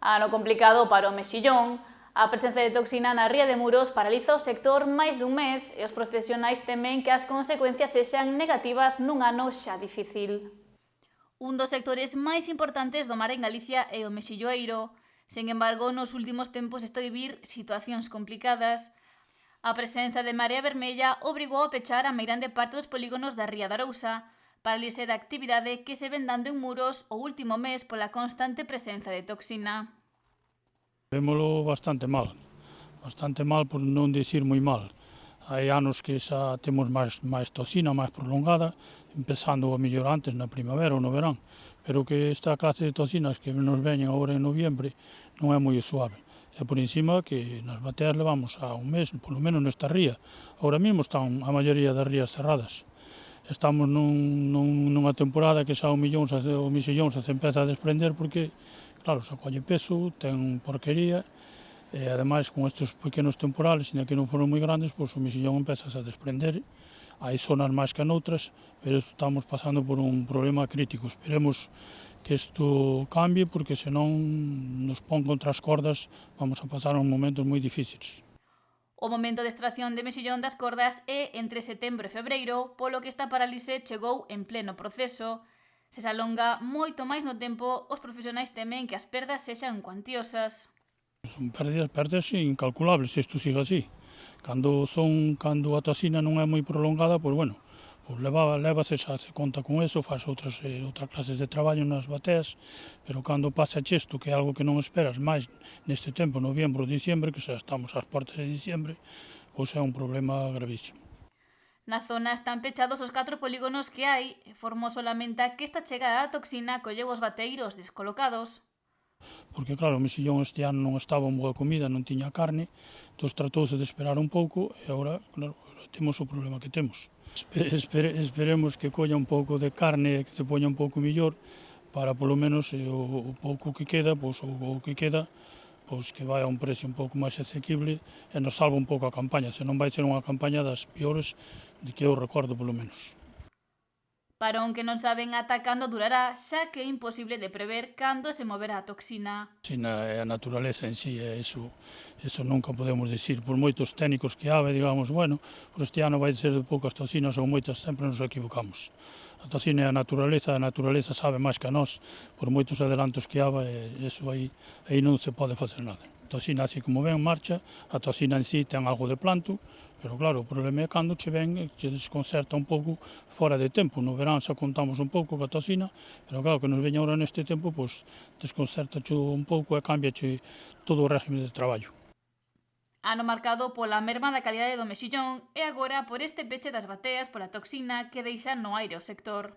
Ano complicado para o mexillón, a presenza de toxina na ría de Muros paraliza o sector máis dun mes e os profesionais temen que as consecuencias sexan negativas nun ano xa difícil. Un dos sectores máis importantes do mar en Galicia é o mexilloeiro. Sen embargo, nos últimos tempos está a vivir situacións complicadas. A presenza de marea vermella obrigou a pechar a meirande parte dos polígonos da ría da Arousa, parálise da actividade que se ven dando en Muros o último mes pola constante presenza de toxina. Vémolo bastante mal por non dicir moi mal. Hai anos que xa temos máis toxina, máis prolongada, empezando a mellor antes na primavera ou no verán, pero que esta clase de toxinas que nos veñen agora en noviembre non é moi suave. E por encima que nas bateas levamos a un mes, polo menos nesta ría. Agora mesmo están a maioría das rías cerradas. Estamos nunha temporada que xa o mexillón xa se empeza a desprender porque, claro, xa colle peso, ten porquería, e ademais con estes pequenos temporales, ainda que non foron moi grandes, pois o mexillón empeza a desprender. Hai zonas máis que noutras, pero estamos pasando por un problema crítico. Esperemos que isto cambie, porque senón nos pon contra as cordas, vamos a pasar uns momentos moi difíciles. O momento de extracción de mexillón das cordas é entre setembro e febreiro, polo que esta parálise chegou en pleno proceso. Se alonga moito máis no tempo, os profesionais temen que as perdas sexan cuantiosas. Son perdas incalculables se isto sigue así. Cando a toxina non é moi prolongada, pois bueno, lévase, xa se conta con eso, faz outras clases de traballo nas bateas, pero cando pasa isto, que é algo que non esperas máis neste tempo, noviembro, diciembre, que xa estamos ás portas de diciembre, pois é un problema gravísimo. Na zona están pechados os 4 polígonos que hai e Formoso lamenta que esta chegada da toxina colleu os bateiros descolocados. Porque claro, o mexillón este ano non estaba en boa comida, non tiña carne, entón tratouse de esperar un pouco e agora, claro, temos o problema que temos. Esperemos que colla un pouco de carne e que se poña un pouco mellor para polo menos o pouco que queda, pois o que queda, pois que vai a un precio un pouco máis asequible e nos salva un pouco a campaña, senón vai ser unha campaña das piores de que eu recordo polo menos. Parón que non saben ata cando durará, xa que é imposible de prever cando se moverá a toxina. É a naturaleza en sí, é eso nunca podemos dicir, por moitos técnicos que habe, digamos, bueno, por este ano vai ser de poucas toxinas ou moitas, sempre nos equivocamos. A toxina é a naturaleza sabe máis que a nós, por moitos adelantos que haga, e eso aí non se pode facer nada. A toxina, así como ven, marcha, a toxina en sí ten algo de planto, pero claro, o problema é cando che ven e che desconcerta un pouco fora de tempo. No verán xa contamos un pouco ca toxina, pero claro, que nos veña ahora neste tempo, pois desconcertache un pouco e cambiache todo o régimen de traballo. Ano marcado pola merma da calidade do mexillón e agora por este peche das bateas pola toxina que deixa no aire o sector.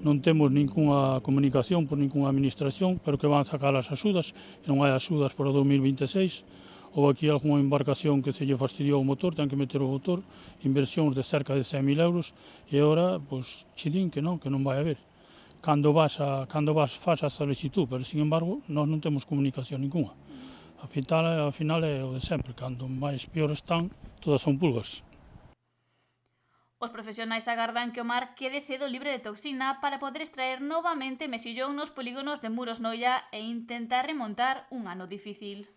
Non temos ninguna comunicación por ninguna administración, pero que van sacar as axudas, que non hai axudas para o 2026, ou aquí algunha embarcación que se lle fastidiou o motor, ten que meter o motor, inversións de cerca de 100.000 euros, e agora, pois, che din que non vai haber. Cando vas faz a solicitud, pero, sin embargo, nós non temos comunicación ninguna. Ao final é o de sempre, cando máis peor están, todas son pulgas. Os profesionais agardan que o mar quede cedo libre de toxina para poder extraer novamente mexillón nos polígonos de Muros Noia e intentar remontar un ano difícil.